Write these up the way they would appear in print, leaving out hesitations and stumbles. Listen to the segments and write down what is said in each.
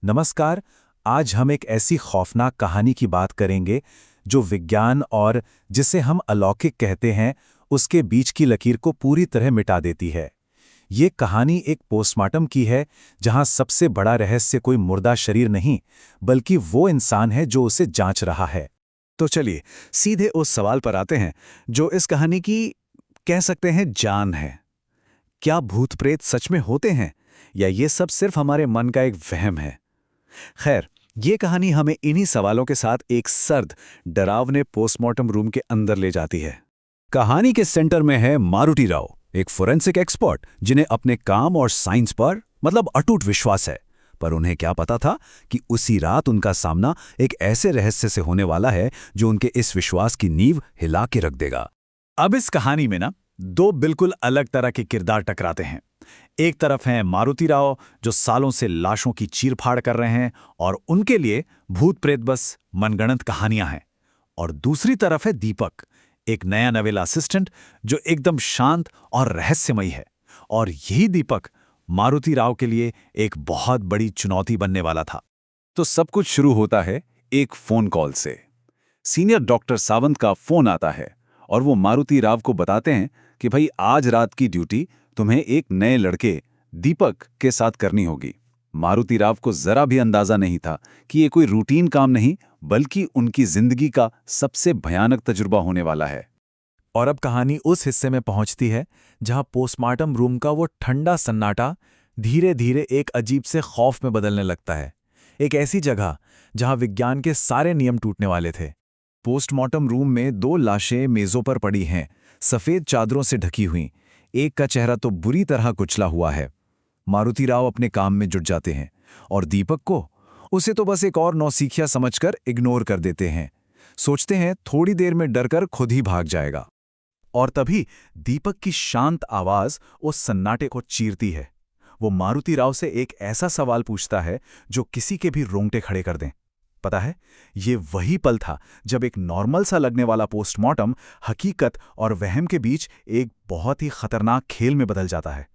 नमस्कार। आज हम एक ऐसी खौफनाक कहानी की बात करेंगे जो विज्ञान और जिसे हम अलौकिक कहते हैं उसके बीच की लकीर को पूरी तरह मिटा देती है। ये कहानी एक पोस्टमार्टम की है जहां सबसे बड़ा रहस्य कोई मुर्दा शरीर नहीं बल्कि वो इंसान है जो उसे जांच रहा है। तो चलिए सीधे उस सवाल पर आते हैं जो इस कहानी की कह सकते हैं जान है। क्या भूत प्रेत सच में होते हैं या ये सब सिर्फ हमारे मन का एक वहम है? खैर, ये कहानी हमें इन्हीं सवालों के साथ एक सर्द, डरावने पोस्टमार्टम रूम के अंदर ले जाती है। कहानी के सेंटर में है मारुति राव, एक फोरेंसिक एक्सपर्ट जिन्हें अपने काम और साइंस पर अटूट विश्वास है। पर उन्हें क्या पता था कि उसी रात उनका सामना एक ऐसे रहस्य से होने वाला है जो उनके इस विश्वास की नींव हिला के रख देगा। अब इस कहानी में दो बिल्कुल अलग तरह के किरदार टकराते हैं। एक तरफ हैं मारुति राव जो सालों से लाशों की चीरफाड़ कर रहे हैं और उनके लिए भूत प्रेत बस मनगढ़ंत कहानियां हैं। और दूसरी तरफ है दीपक, एक नया नवेला असिस्टेंट जो एकदम शांत और रहस्यमयी है। और यही दीपक मारुति राव के लिए एक बहुत बड़ी चुनौती बनने वाला था। तो सब कुछ शुरू होता है एक फोन कॉल से। सीनियर डॉक्टर सावंत का फोन आता है और वो मारुति राव को बताते हैं कि भाई आज रात की ड्यूटी तुम्हें एक नए लड़के दीपक के साथ करनी होगी। मारुति राव को जरा भी अंदाजा नहीं था कि ये कोई रूटीन काम नहीं बल्कि उनकी जिंदगी का सबसे भयानक तजुर्बा होने वाला है। और अब कहानी उस हिस्से में पहुंचती है जहां पोस्टमार्टम रूम का वो ठंडा सन्नाटा धीरे धीरे एक अजीब से खौफ में बदलने लगता है। एक ऐसी जगह जहां विज्ञान के सारे नियम टूटने वाले थे। पोस्टमार्टम रूम में दो लाशें मेजों पर पड़ी हैं, सफेद चादरों से ढकी हुई। एक का चेहरा तो बुरी तरह कुचला हुआ है। मारुति राव अपने काम में जुट जाते हैं और दीपक को उसे तो बस एक और नौसिखिया समझकर इग्नोर कर देते हैं। सोचते हैं थोड़ी देर में डरकर खुद ही भाग जाएगा। और तभी दीपक की शांत आवाज उस सन्नाटे को चीरती है। वो मारुति राव से एक ऐसा सवाल पूछता है जो किसी के भी रोंगटे खड़े कर दें। पता है, ये वही पल था जब एक नॉर्मल सा लगने वाला पोस्टमार्टम हकीकत और वहम के बीच एक बहुत ही खतरनाक खेल में बदल जाता है।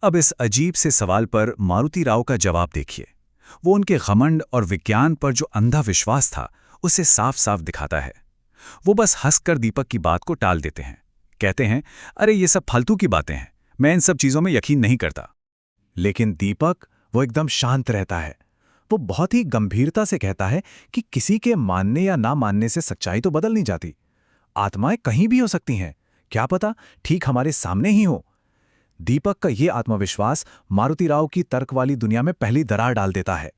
अब इस अजीब से सवाल पर मारुति राव का जवाब देखिए। वो उनके घमंड और विज्ञान पर जो अंधा विश्वास था उसे साफ साफ दिखाता है। वो बस हंसकर दीपक की बात को टाल देते हैं। कहते हैं, अरे ये सब फालतू की बातें हैं, मैं इन सब चीजों में यकीन नहीं करता। लेकिन दीपक वो एकदम शांत रहता है। वो बहुत ही गंभीरता से कहता है कि किसी के मानने या ना मानने से सच्चाई तो बदल नहीं जाती। आत्माएं कहीं भी हो सकती हैं, क्या पता ठीक हमारे सामने ही हो। दीपक का ये आत्मविश्वास मारुति राव की तर्क वाली दुनिया में पहली दरार डाल देता है।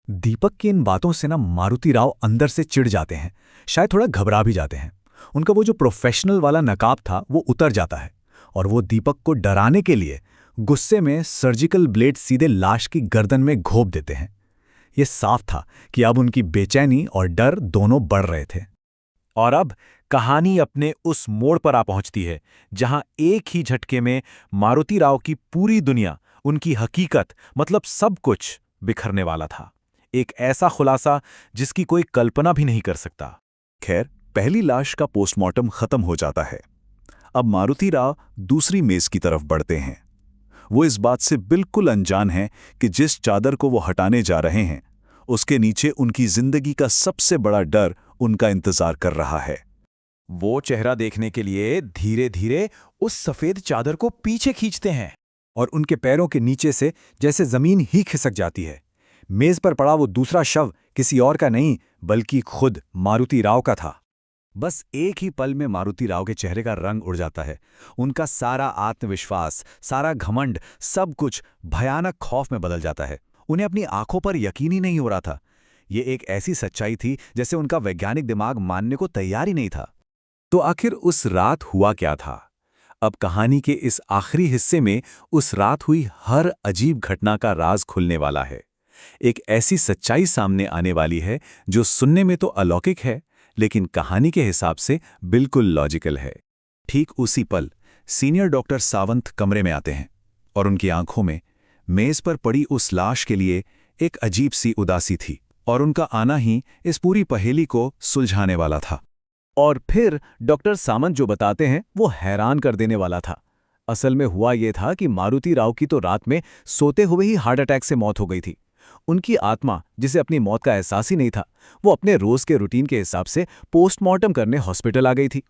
दीपक की इन बातों से मारुति राव अंदर से चिढ़ जाते हैं, शायद थोड़ा घबरा भी जाते हैं। उनका वो जो प्रोफेशनल वाला नकाब था वो उतर जाता है और वो दीपक को डराने के लिए गुस्से में सर्जिकल ब्लेड सीधे लाश की गर्दन में घोंप देते हैं। ये साफ था कि अब उनकी बेचैनी और डर दोनों बढ़ रहे थे। और अब कहानी अपने उस मोड़ पर आ पहुंचती है जहां एक ही झटके में मारुति राव की पूरी दुनिया, उनकी हकीकत सब कुछ बिखरने वाला था। एक ऐसा खुलासा जिसकी कोई कल्पना भी नहीं कर सकता। खैर, पहली लाश का पोस्टमार्टम खत्म हो जाता है। अब मारुति राव दूसरी मेज की तरफ बढ़ते हैं। वो इस बात से बिल्कुल अनजान हैं कि जिस चादर को वो हटाने जा रहे हैं उसके नीचे उनकी जिंदगी का सबसे बड़ा डर उनका इंतजार कर रहा है। वो चेहरा देखने के लिए धीरे धीरे उस सफेद चादर को पीछे खींचते हैं और उनके पैरों के नीचे से जैसे जमीन ही खिसक जाती है। मेज पर पड़ा वो दूसरा शव किसी और का नहीं बल्कि खुद मारुति राव का था। बस एक ही पल में मारुति राव के चेहरे का रंग उड़ जाता है। उनका सारा आत्मविश्वास, सारा घमंड, सब कुछ भयानक खौफ में बदल जाता है। उन्हें अपनी आंखों पर यकीन ही नहीं हो रहा था। ये एक ऐसी सच्चाई थी जैसे उनका वैज्ञानिक दिमाग मानने को तैयार ही नहीं था। तो आखिर उस रात हुआ क्या था? अब कहानी के इस आखिरी हिस्से में उस रात हुई हर अजीब घटना का राज खुलने वाला है। एक ऐसी सच्चाई सामने आने वाली है जो सुनने में तो अलौकिक है लेकिन कहानी के हिसाब से बिल्कुल लॉजिकल है। ठीक उसी पल सीनियर डॉक्टर सावंत कमरे में आते हैं और उनकी आंखों में मेज पर पड़ी उस लाश के लिए एक अजीब सी उदासी थी और उनका आना ही इस पूरी पहेली को सुलझाने वाला था। और फिर डॉक्टर सामंत जो बताते हैं वो हैरान कर देने वाला था। असल में हुआ ये था कि मारुति राव की तो रात में सोते हुए ही हार्ट अटैक से मौत हो गई थी। उनकी आत्मा, जिसे अपनी मौत का एहसास ही नहीं था, वो अपने रोज के रूटीन के हिसाब से पोस्टमार्टम करने हॉस्पिटल आ गई थी।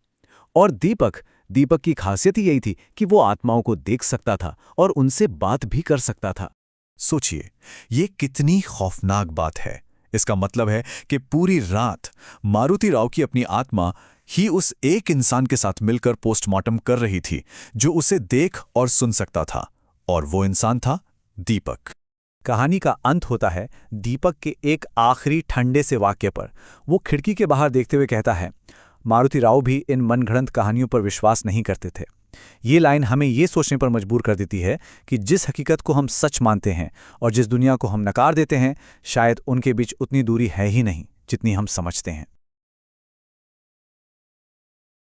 और दीपक की खासियत ही यही थी कि वो आत्माओं को देख सकता था और उनसे बात भी कर सकता था। सोचिए, ये कितनी खौफनाक बात है। इसका मतलब है कि पूरी रात मारुति राव की अपनी आत्मा ही उस एक इंसान के साथ मिलकर पोस्टमार्टम कर रही थी जो उसे देख और सुन सकता था, और वो इंसान था दीपक। कहानी का अंत होता है दीपक के एक आखिरी ठंडे से वाक्य पर। वो खिड़की के बाहर देखते हुए कहता है, मारुति राव भी इन मनगढ़ंत कहानियों पर विश्वास नहीं करते थे। ये लाइन हमें ये सोचने पर मजबूर कर देती है कि जिस हकीकत को हम सच मानते हैं और जिस दुनिया को हम नकार देते हैं, शायद उनके बीच उतनी दूरी है ही नहीं जितनी हम समझते हैं।